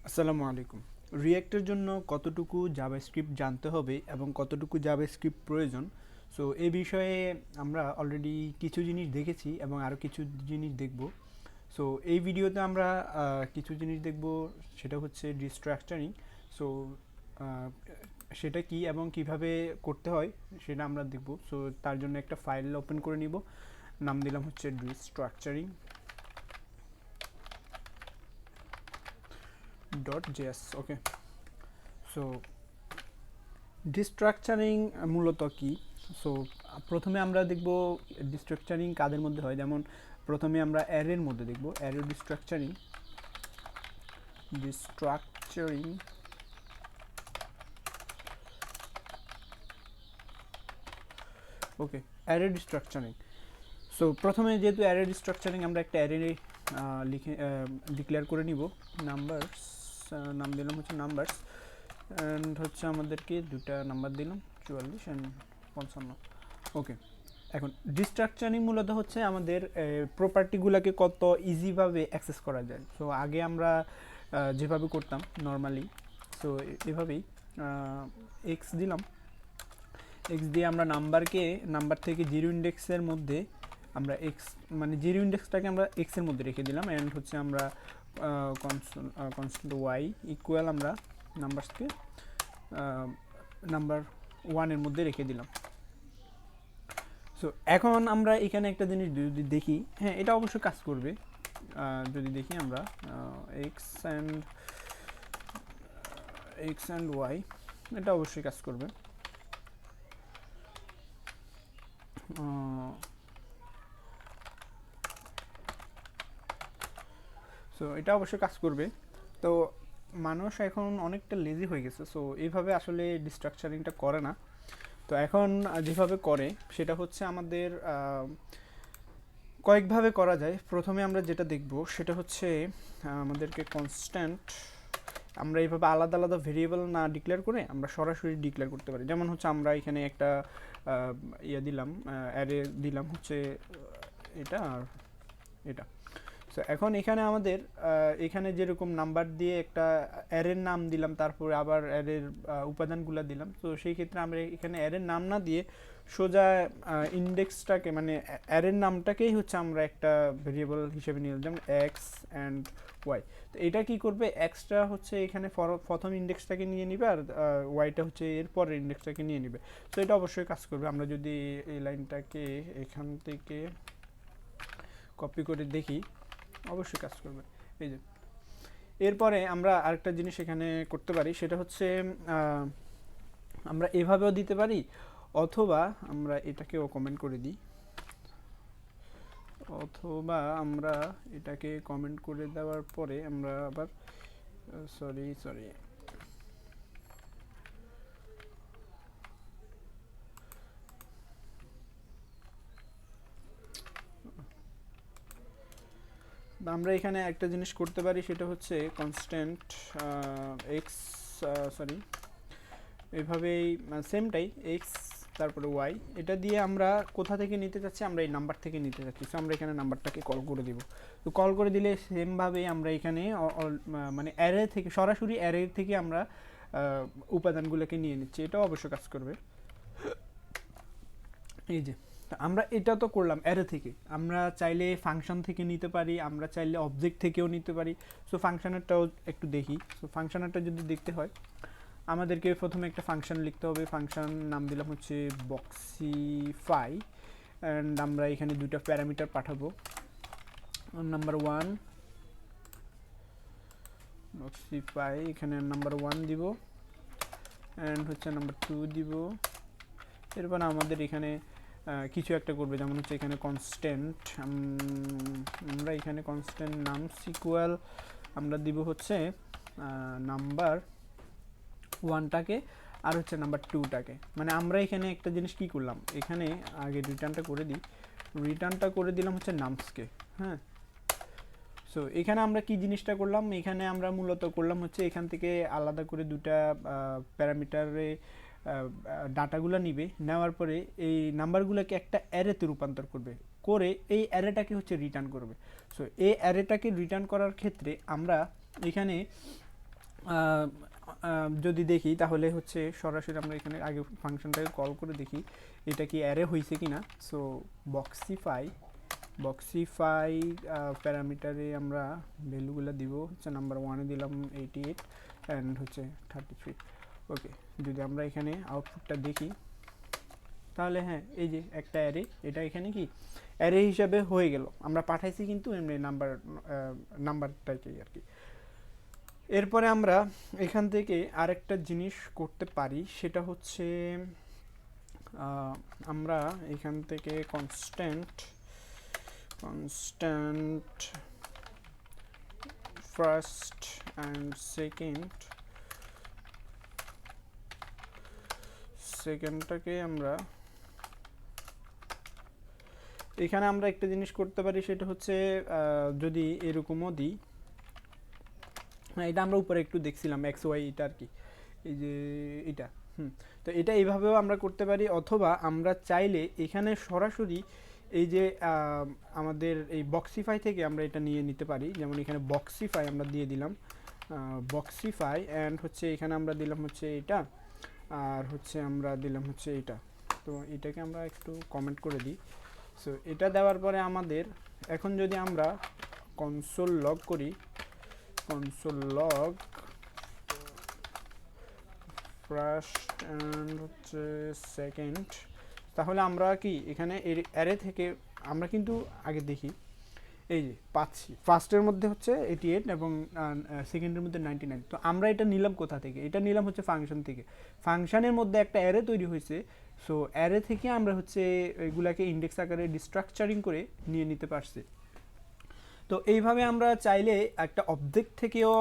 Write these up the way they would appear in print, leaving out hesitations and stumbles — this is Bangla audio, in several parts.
আসসালামু আলাইকুম। রিঅ্যাক্টের জন্য কতটুকু জাভাস্ক্রিপ্ট জানতে হবে এবং কতটুকু জাভাস্ক্রিপ্ট প্রয়োজন, সো এই বিষয়ে আমরা অলরেডি কিছু জিনিস দেখেছি এবং আরও কিছু জিনিস দেখব। সো এই ভিডিওতে আমরা কিছু জিনিস দেখব, সেটা হচ্ছে ডিস্ট্রাকচারিং। সো সেটা কি এবং কিভাবে করতে হয় সেটা আমরা দেখব। সো তার জন্য একটা ফাইল ওপেন করে নিব, নাম দিলাম হচ্ছে ডিস্ট্রাকচারিং .js। ওকে, সো ডিস্ট্রাকচারিং মূলত কি? সো প্রথমে আমরা দেখব ডিস্ট্রাকচারিং কাদের মধ্যে হয়। যেমন প্রথমে আমরা অ্যারের মধ্যে দেখব, অ্যারে ডিস্ট্রাকচারিং। ওকে, অ্যারে ডিস্ট্রাকচারিং। সো প্রথমে যেহেতু অ্যারে ডিস্ট্রাকচারিং, আমরা একটা অ্যারে লিখে ডিক্লেয়ার করে নিব। নাম্বারস, নাম দিলাম হচ্ছে নাম্বারস, অ্যান্ড হচ্ছে আমাদেরকে দুটা নাম্বার দিলাম 44 অ্যান্ড 55। ওকে, এখন ডিস্ট্রাকচারিং মূলত হচ্ছে আমাদের প্রপার্টিগুলোকে কত ইজিভাবে অ্যাক্সেস করা যায়। সো আগে আমরা যেভাবে করতাম নর্মালি, সো এভাবেই এক্স দিলাম, এক্স দিয়ে আমরা নাম্বার থেকে জিরো ইন্ডেক্সের মধ্যে আমরা এক্স, মানে জিরো ইন্ডেক্সটাকে আমরা এক্সের মধ্যে রেখে দিলাম, অ্যান্ড হচ্ছে আমরা কনস্ট্যান্ট ওয়াই ইকুয়াল আমরা নাম্বারসকে নাম্বার ওয়ানের মধ্যে রেখে দিলাম। সো এখন আমরা এখানে একটা জিনিস যদি দেখি, হ্যাঁ এটা অবশ্যই কাজ করবে। যদি দেখি আমরা এক্স অ্যান্ড ওয়াই, এটা অবশ্যই কাজ করবে। সো এটা অবশ্যই কাজ করবে। তো মানুষ এখন অনেকটা লেজি হয়ে গেছে, সো এইভাবে আসলে ডিস্ট্রাকচারিংটা করে না। তো এখন যেভাবে করে সেটা হচ্ছে আমাদের কয়েকভাবে করা যায়। প্রথমে আমরা যেটা দেখব সেটা হচ্ছে আমাদেরকে কনস্ট্যান্ট, আমরা এইভাবে আলাদা আলাদা ভেরিয়েবল না ডিক্লেয়ার করে আমরা সরাসরি ডিক্লেয়ার করতে পারি। যেমন হচ্ছে আমরা এখানে একটা দিলাম, অ্যারে দিলাম হচ্ছে এটা আর এটা। সো এখন এখানে আমাদের এখানে যেরকম নাম্বার দিয়ে একটা অ্যারের নাম দিলাম, তারপরে আবার অ্যারের উপাদানগুলো দিলাম। তো সেই ক্ষেত্রে আমরা এখানে অ্যারের নাম না দিয়ে সোজা ইন্ডেক্সটাকে, মানে অ্যারের নামটাকেই হচ্ছে আমরা একটা ভেরিয়েবল হিসেবে নিলাম, যেমন এক্স অ্যান্ড ওয়াই। তো এটা কি করবে, এক্সটা হচ্ছে এখানে প্রথম ইন্ডেক্সটাকে নিয়ে নিবে, আর ওয়াইটা হচ্ছে এর পরের ইন্ডেক্সটাকে নিয়ে নিবে। তো এটা অবশ্যই কাজ করবে। আমরা যদি এই লাইনটাকে এখান থেকে কপি করে দেখি, অবশ্যই কাজ করবে। এই যে এরপরে আমরা আরেকটা জিনিস এখানে করতে পারি, সেটা হচ্ছে আমরা এভাবেও দিতে পারি, অথবা আমরা এটাকেও কমেন্ট করে দিই, অথবা আমরা এটাকে কমেন্ট করে দেওয়ার পরে আমরা আবার সরি আমরা এখানে একটা জিনিস করতে পারি, সেটা হচ্ছে কনস্ট্যান্ট এক্স, সরি এইভাবেই সেমটাই এক্স তারপরে ওয়াই, এটা দিয়ে আমরা কোথা থেকে নিতে চাচ্ছি, আমরা এই নাম্বার থেকে নিতে চাচ্ছি। সো আমরা এখানে নাম্বারটাকে কল করে দিব। তো কল করে দিলে সেমভাবেই আমরা এখানে মানে অ্যারে থেকে, সরাসরি অ্যারে থেকে আমরা উপাদানগুলোকে নিয়ে নিচ্ছি। এটাও অবশ্য কাজ করবে। এই যে আমরা এটা তো করলাম অ্যারে থেকে, আমরা চাইলে ফাংশন থেকে নিতে পারি, আমরা চাইলে অবজেক্ট থেকেও নিতে পারি। সো ফাংশনেরটাও একটু দেখি। সো ফাংশনেরটা যদি দেখতে হয়, আমাদেরকে প্রথমে একটা ফাংশন লিখতে হবে। ফাংশন নাম দিলাম হচ্ছে বক্সিফাই, অ্যান্ড আমরা এখানে দুটো প্যারামিটার পাঠাবো। নাম্বার ওয়ান বক্সিফাই, এখানে নাম্বার ওয়ান দিব, অ্যান্ড হচ্ছে নাম্বার টু দিব। এরপর আমাদের এখানে কিছু একটা করবে, যেমন হচ্ছে এখানে কনস্ট্যান্ট, আমরা এখানে কনস্ট্যান্ট নাম সিকুয়াল আমরা দিব হচ্ছে নাম্বার ওয়ানটাকে আর হচ্ছে নাম্বার টুটাকে। মানে আমরা এখানে একটা জিনিস কি করলাম, এখানে আগে রিটার্নটা করে দিলাম হচ্ছে নামসকে। হ্যাঁ, সো এখানে আমরা কি জিনিসটা করলাম, এখানে আমরা মূলত করলাম হচ্ছে এখান থেকে আলাদা করে দুটা প্যারামিটারে ডাটাগুলো নিবে, নেওয়ার পরে এই নাম্বারগুলোকে একটা অ্যারেতে রূপান্তর করে এই অ্যারেটাকে হচ্ছে রিটার্ন করবে। সো এই অ্যারেটাকে রিটার্ন করার ক্ষেত্রে আমরা এখানে যদি দেখি তাহলে হচ্ছে সরাসরি আমরা এখানে আগে ফাংশনটাকে কল করে দেখি এটা কি অ্যারে হয়েছে কি না। সো বক্সিফাই প্যারামিটারে আমরা ভ্যালুগুলো দিব হচ্ছে নাম্বার 1-এ দিলাম 88 অ্যান্ড হচ্ছে 33। ওকে, যদি আমরা এখানে আউটপুটটা দেখি তাহলে হ্যাঁ এই যে একটা অ্যারে, এটা এখানে কি অ্যারে হিসাবে হয়ে গেল, আমরা পাঠাইছি কিন্তু এমনি নাম্বারটাকেই আর কি। এরপরে আমরা এখান থেকে আরেকটা জিনিস করতে পারি, সেটা হচ্ছে আমরা এখান থেকে কনস্ট্যান্ট ফার্স্ট অ্যান্ড সেকেন্ডটাকে আমরা এখানে আমরা একটা জিনিস করতে পারি, সেটা হচ্ছে যদি এরকমও দিই, হ্যাঁ এটা আমরা উপরে একটু দেখছিলাম এক্স ওয়াই, এটা আর কি এই যে এটা। তো এটা এইভাবেও আমরা করতে পারি, অথবা আমরা চাইলে এখানে সরাসরি এই যে আমাদের এই বক্সিফাই থেকে আমরা এটা নিয়ে নিতে পারি। যেমন এখানে বক্সিফাই আমরা দিয়ে দিলাম, বক্সিফাই অ্যান্ড হচ্ছে এখানে আমরা দিলাম হচ্ছে এটা, আর হচ্ছে আমরা দিলাম হচ্ছে এটা। তো এটাকে আমরা একটু কমেন্ট করে দিই। সো এটা দেওয়ার পরে আমাদের এখন যদি আমরা কনসোল লগ করি, কনসোল লগ ফার্স্ট অ্যান্ড হচ্ছে সেকেন্ড, তাহলে আমরা কি এখানে অ্যারে থেকে আমরা কিন্তু আগে দেখি এই যে পাচ্ছি ফার্স্টের মধ্যে হচ্ছে 88 এবং সেকেন্ডের মধ্যে 99। তো আমরা এটা নিলাম কোথা থেকে? এটা নিলাম হচ্ছে ফাংশন থেকে। ফাংশনের মধ্যে একটা অ্যারে তৈরি হয়েছে, সো অ্যারে থেকে আমরা হচ্ছে এগুলাকে ইন্ডেক্স আকারে ডিস্ট্রাকচারিং করে নিয়ে নিতে পারছি। তো এইভাবে আমরা চাইলে একটা অবজেক্ট থেকেও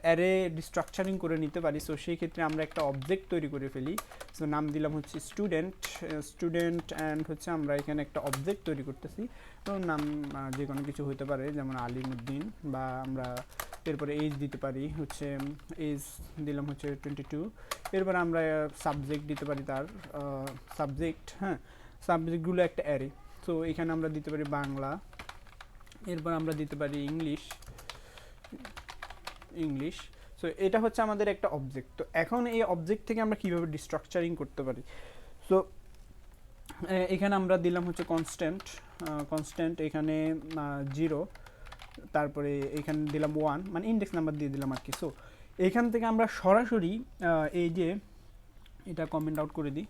অ্যারে ডিস্ট্রাকচারিং করে নিতে পারি। সো সেই ক্ষেত্রে আমরা একটা অবজেক্ট তৈরি করে ফেলি। সো নাম দিলাম হচ্ছে স্টুডেন্ট অ্যান্ড হচ্ছে আমরা এখানে একটা অবজেক্ট তৈরি করতেছি। তো নাম যে কোনো কিছু হতে পারে, যেমন আলিমউদ্দিন, বা আমরা এরপরে এজ দিতে পারি হচ্ছে এজ দিলাম হচ্ছে 22। এরপর আমরা সাবজেক্ট দিতে পারি তার সাবজেক্ট, হ্যাঁ সাবজেক্টগুলো একটা অ্যারে। সো এখানে আমরা দিতে পারি বাংলা, এরপর আমরা দিতে পারি ইংলিশ। সো এটা হচ্ছে আমাদের একটা অবজেক্ট। তো এখন এই অবজেক্ট থেকে আমরা কিভাবে ডিস্ট্রাকচারিং করতে পারি? সো এখানে আমরা দিলাম হচ্ছে কনস্ট্যান্ট এখানে 0, তারপরে এখানে দিলাম 1, মানে ইন্ডেক্স নাম্বার দিয়ে দিলাম আর কি। সো এখান থেকে আমরা সরাসরি এই যে এটা কমেন্ট আউট করে দিই,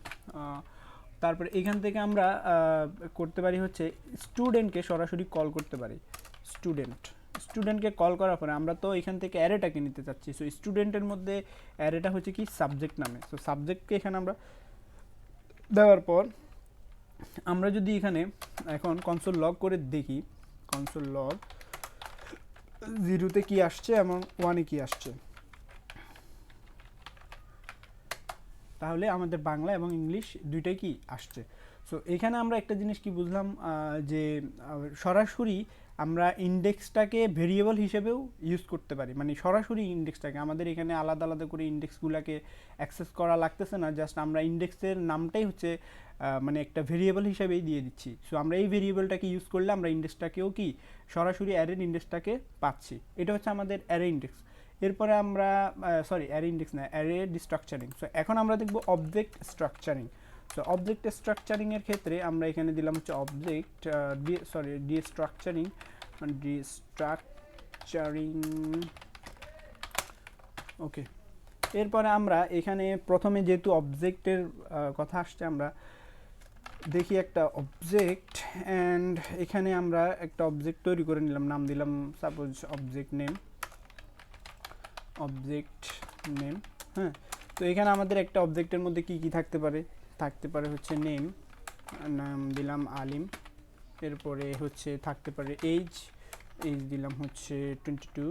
তারপরে এখান থেকে আমরা করতে পারি হচ্ছে স্টুডেন্টকে সরাসরি কল করতে পারি। স্টুডেন্টকে কল করার পরে আমরা তো এখান থেকে অ্যারেটাকে নিতে চাচ্ছি। সো স্টুডেন্টের মধ্যে অ্যারেটা হচ্ছে কি সাবজেক্ট নামে। সো সাবজেক্টকে এখানে আমরা দেওয়ার পর আমরা যদি এখানে এখন কনসোল লগ করে দেখি, কনসোল লগ 0-তে কি আসছে এবং 1-এ কি আসছে, তাহলে আমাদের বাংলা এবং ইংলিশ দুইটাই কি আসছে। সো এখানে আমরা একটা জিনিস কি বুঝলাম, যে সরাসরি আমরা ইন্ডেক্সটাকে ভেরিয়েবল হিসেবেও ইউজ করতে পারি। মানে সরাসরি ইন্ডেক্সটাকে আমাদের এখানে আলাদা আলাদা করে ইন্ডেক্সগুলোকে অ্যাক্সেস করা লাগতেছে না, জাস্ট আমরা ইন্ডেক্সের নামটাই হচ্ছে মানে একটা ভেরিয়েবল হিসেবেই দিয়ে দিচ্ছি। সো আমরা এই ভেরিয়েবলটাকে ইউজ করলে আমরা ইন্ডেক্সটাকেও কি সরাসরি অ্যারের ইন্ডেক্সটাকে পাচ্ছি। এটা হচ্ছে আমাদের অ্যারে ইন্ডেক্স। এরপরে আমরা অ্যারে ইন্ডেক্স না, অ্যারে ডিস্ট্রাকচারিং। সো এখন আমরা দেখব object structuring. So object structuring এর ক্ষেত্রে আমরা এখানে দিলাম হচ্ছে অবজেক্ট ডিস্ট্রাকচারিং ওকে। এরপরে আমরা এখানে প্রথমে যেহেতু অবজেক্টের কথা আসছে, আমরা দেখি একটা অবজেক্ট অ্যান্ড এখানে আমরা একটা অবজেক্ট তৈরি করে নিলাম, নাম দিলাম সাপোজ অবজেক্ট নেম। হ্যাঁ, তো এখানে আমাদের একটা অবজেক্টের মধ্যে কি কি থাকতে পারে হচ্ছে নেম, নাম দিলাম আলিম, এরপরে হচ্ছে থাকতে পারে এজ দিলাম হচ্ছে 22,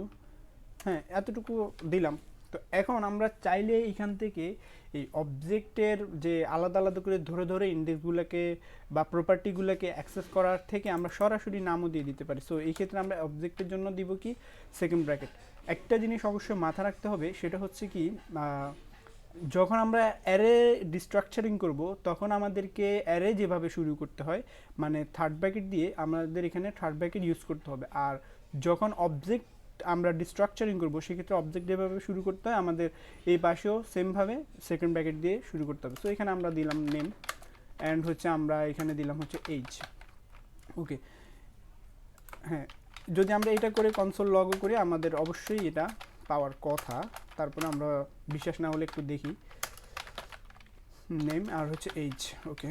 হ্যাঁ এতটুকু দিলাম। তো এখন আমরা চাইলে এখান থেকে এই অবজেক্টের যে আলাদা আলাদা করে ধরে ধরে ইন্ডেক্সগুলোকে বা প্রপার্টিগুলোকে অ্যাক্সেস করার থেকে আমরা সরাসরি নামও দিয়ে দিতে পারি। সো এই ক্ষেত্রে আমরা অবজেক্টের জন্য দিব কি সেকেন্ড ব্র্যাকেট। একটা জিনিস অবশ্যই মাথা রাখতে হবে, সেটা হচ্ছে কি যখন আমরা অ্যারে ডিস্ট্রাকচারিং করব তখন আমাদেরকে অ্যারে যেভাবে শুরু করতে হয়, মানে থার্ড ব্র্যাকেট দিয়ে আমাদের এখানে থার্ড ব্র্যাকেট ইউজ করতে হবে। আর যখন অবজেক্ট আমরা ডিস্ট্রাকচারিং করব সেক্ষেত্রে অবজেক্ট যেভাবে শুরু করতে হয় আমাদের এই পাশেও সেমভাবে সেকেন্ড ব্র্যাকেট দিয়ে শুরু করতে হবে। সো এখানে আমরা দিলাম নেম অ্যান্ড হচ্ছে আমরা এখানে দিলাম হচ্ছে এইজ। ওকে, হ্যাঁ, যদি আমরা এটা করে কনসোল লগও করি আমাদের অবশ্যই এটা পাওয়ার কথা। তারপরে আমরা বিশ্বাস না হলে একটু দেখি, নেম আর হচ্ছে এইজ। ওকে,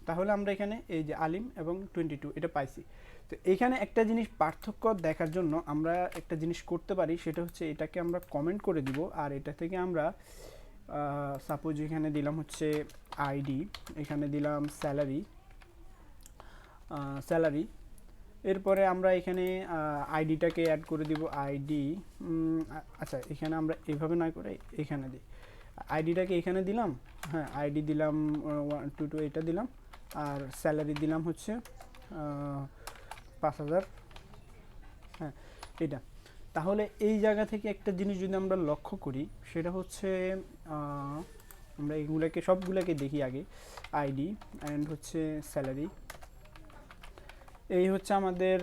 তাহলে আমরা এখানে এই যে আলিম এবং 22 এটা পাইছি। তো এখানে একটা জিনিস পার্থক্য দেখার জন্য আমরা একটা জিনিস করতে পারি, সেটা হচ্ছে এটাকে আমরা কমেন্ট করে দিব আর এটা থেকে আমরা সাপোজ এখানে দিলাম হচ্ছে আইডি, এখানে দিলাম স্যালারি, এরপরে আমরা এখানে আইডিটাকে অ্যাড করে দিব আইডি। আচ্ছা, এখানে আমরা এভাবে না করে এখানে দিই, আইডিটাকে এখানে দিলাম, হ্যাঁ আইডি দিলাম 122 এটা দিলাম, আর স্যালারি দিলাম হচ্ছে 5000, হ্যাঁ এটা। তাহলে এই জায়গা থেকে একটা জিনিস যদি আমরা লক্ষ্য করি সেটা হচ্ছে আমরা এগুলোকে সবগুলোকে দেখি আগে, আইডি অ্যান্ড হচ্ছে স্যালারি, এই হচ্ছে আমাদের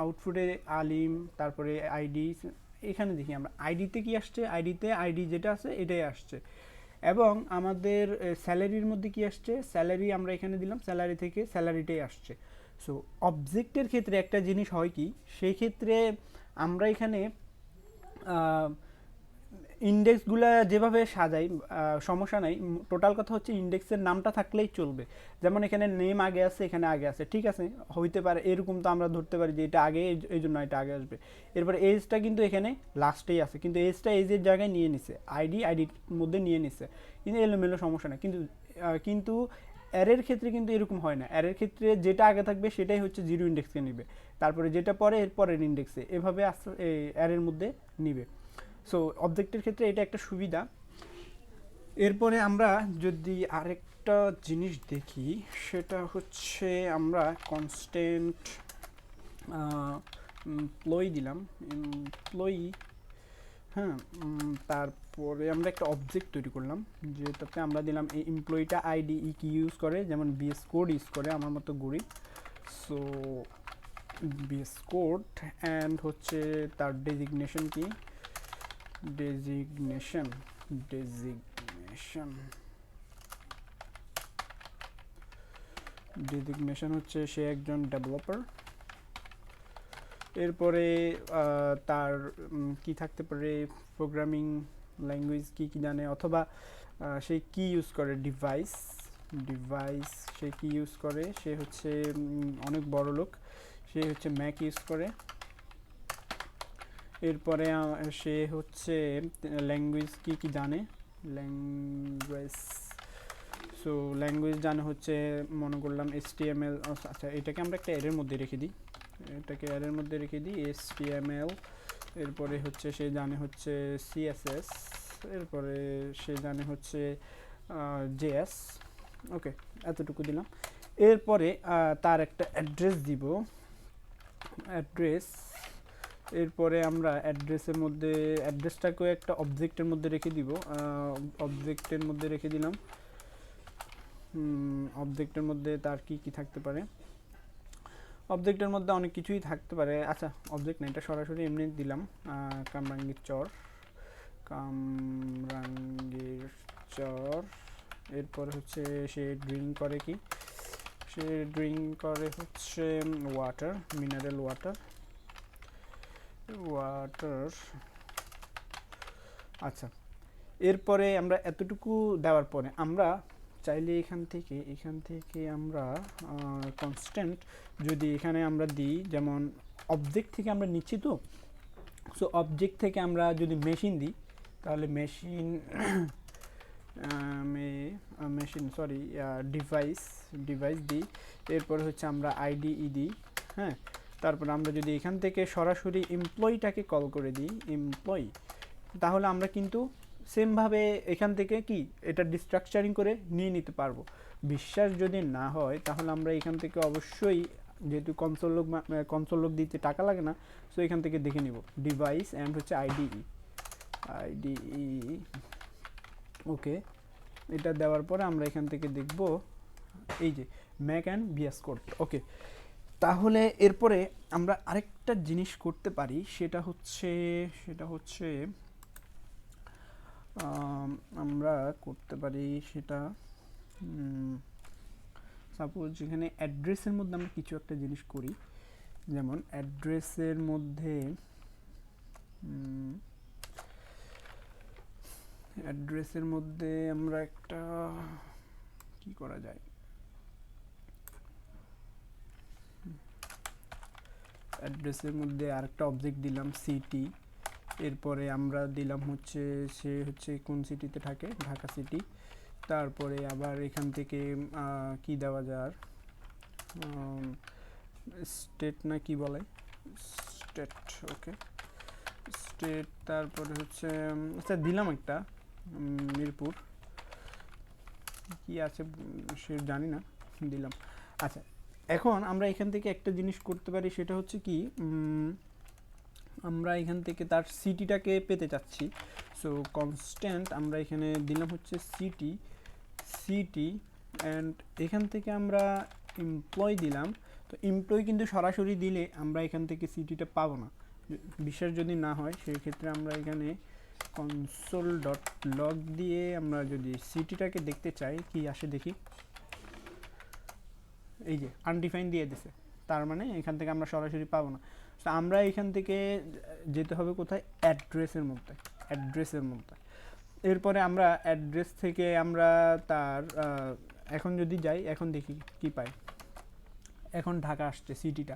আউটপুটে আলিম, তারপরে আইডি। এখানে দেখি আমরা আইডিতে কি আসছে, আইডিতে আইডি যেটা আছে এটাই আসছে, এবং আমাদের স্যালারির মধ্যে কি আসছে, স্যালারি আমরা এখানে দিলাম, স্যালারি থেকে স্যালারিটাই আসছে। সো অবজেক্টের ক্ষেত্রে একটা জিনিস হয় কি, সেই ক্ষেত্রে আমরা এখানে ইন্ডেক্সগুলা যেভাবে সাজাই সমস্যা নাই, টোটাল কথা হচ্ছে ইন্ডেক্সের নামটা থাকলেই চলবে। যেমন এখানে নেম আগে আছে, এখানে আগে আছে, ঠিক আছে, হইতে পারে এরকম, তো আমরা ধরতে পারি যে এটা আগে, এই জন্য এটা আগে আসবে। এরপরে এজটা কিন্তু এখানে লাস্টেই আছে, কিন্তু এজটা এজের জায়গায় নিয়ে নিছে, আইডির মধ্যে নিয়ে নিছে, কিন্তু এলোমেলো সমস্যা না। কিন্তু অ্যারের ক্ষেত্রে কিন্তু এরকম হয় না, অ্যারের ক্ষেত্রে যেটা আগে থাকবে সেটাই হচ্ছে জিরো ইন্ডেক্সকে নিবে, তারপরে যেটা পরে এর পরের ইন্ডেক্সে, এভাবে অ্যারের মধ্যে নিবে। সো অবজেক্টের ক্ষেত্রে এটা একটা সুবিধা। এরপরে আমরা যদি আরেকটা জিনিস দেখি সেটা হচ্ছে আমরা কনস্ট্যান্ট এমপ্লয়ি দিলাম, এমপ্লয়ি, হ্যাঁ, তারপরে আমরা একটা অবজেক্ট তৈরি করলাম যেটাতে আমরা দিলাম এই এমপ্লয়িটা আইডি কি ইউজ করে, যেমন বিএস কোড ইউজ করে আমার মতো গড়ি। সো বিএস কোড অ্যান্ড হচ্ছে তার ডেজিগনেশন কি, ডেজিগনেশন হচ্ছে সে একজন ডেভেলপার। এরপরে তার কি থাকতে পারে, প্রোগ্রামিং ল্যাঙ্গুয়েজ কি কি জানে, অথবা সে কি ইউজ করে, ডিভাইস সে কি ইউজ করে, সে হচ্ছে অনেক বড় লোক, সে হচ্ছে ম্যাক ইউজ করে। এরপরে সে হচ্ছে ল্যাঙ্গুয়েজ কি কি জানে, ল্যাঙ্গুয়েজ, সো ল্যাঙ্গুয়েজ জানে হচ্ছে মনে করলাম HTML। আচ্ছা, এটাকে আমরা একটা এর মধ্যে রেখে দিই, HTML। এরপরে হচ্ছে সে জানে হচ্ছে CSS, এরপরে সে জানে হচ্ছে JS। ওকে, এতটুকু দিলাম। এরপরে তার একটা অ্যাড্রেস দিব, অ্যাড্রেস। এরপরে আমরা অ্যাড্রেসটাকেও একটা অবজেক্টের মধ্যে রেখে দিব, অবজেক্টের মধ্যে রেখে দিলাম। অবজেক্টের মধ্যে তার কি কি থাকতে পারে, অবজেক্টের মধ্যে অনেক কিছুই থাকতে পারে। আচ্ছা, অবজেক্ট না, এটা সরাসরি এমনি দিলাম, কামরাঙ্গীর চর। এরপরে হচ্ছে সে ড্রিঙ্ক করে কি, সে ড্রিঙ্ক করে হচ্ছে ওয়াটার, মিনারেল ওয়াটার। আচ্ছা, এরপরে আমরা এতটুকু দেওয়ার পরে আমরা চাইলে এখান থেকে আমরা কনস্ট্যান্ট যদি এখানে আমরা দিই, যেমন অবজেক্ট থেকে আমরা নিচ্ছি, তো সো অবজেক্ট থেকে আমরা যদি মেশিন দিই তাহলে ডিভাইস দিই। এরপরে হচ্ছে আমরা আইডি দিই, হ্যাঁ। তারপরে আমরা যদি এখান থেকে সরাসরি এমপ্লয়িটাকে কল করে দিই, এমপ্লয়ি, তাহলে আমরা কিন্তু সেমভাবে এখান থেকে কি এটা ডিস্ট্রাকচারিং করে নিয়ে নিতে পারবো। বিশ্বাস যদি না হয় তাহলে আমরা এখান থেকে অবশ্যই, যেহেতু কনসোল লগ দিতে টাকা লাগে না, সো এখান থেকে দেখে নিব ডিভাইস অ্যান্ড হচ্ছে আইডিই। ওকে, এটা দেওয়ার পরে আমরা এখান থেকে দেখব এই যে ম্যাক অ্যান্ড বিএস কোড। ওকে, তাহলে এরপরে আমরা আরেকটা জিনিস করতে পারি, সেটা হচ্ছে আমরা করতে পারি সেটা, সাপোজ এখানে অ্যাড্রেসের মধ্যে আমরা কিছু একটা জিনিস করি, যেমন অ্যাড্রেসের মধ্যে আমরা একটা কি করা যায়, অ্যাড্রেসের মধ্যে আরেকটা অবজেক্ট দিলাম সিটি, এরপরে আমরা দিলাম হচ্ছে সে হচ্ছে কোন সিটিতে থাকে, ঢাকা সিটি। তারপরে আবার এখান থেকে কি দেওয়া যায়, স্টেট না কি বলে, স্টেট, ওকে স্টেট। তারপরে হচ্ছে আচ্ছা দিলাম একটা মিরপুর, কি আছে সে জানি না, দিলাম। আচ্ছা, এখন আমরা এখান থেকে একটা জিনিস করতে পারি, সেটা হচ্ছে কি আমরা এখান থেকে তার সিটিটাকে পেতে চাচ্ছি। সো কনস্ট্যান্ট আমরা এখানে দিলাম হচ্ছে সিটি অ্যান্ড এখান থেকে আমরা এমপ্লয় দিলাম। তো এমপ্লয় কিন্তু সরাসরি দিলে আমরা এখান থেকে সিটিটা পাবো না, বিশ্বাস যদি না হয় সেই ক্ষেত্রে আমরা এখানে কনসোল ডট লগ দিয়ে আমরা যদি সিটিটাকে দেখতে চাই কি আসে দেখি, এই যে আনডিফাইন দিয়ে দিছে, তার মানে এখান থেকে আমরা সরাসরি পাবো না। তো আমরা এখান থেকে যেতে হবে কোথায়, অ্যাড্রেসের মধ্যে। এরপরে আমরা অ্যাড্রেস থেকে আমরা তার এখন যদি যাই, এখন দেখি কি পাই, এখন ঢাকা আসছে সিটিটা।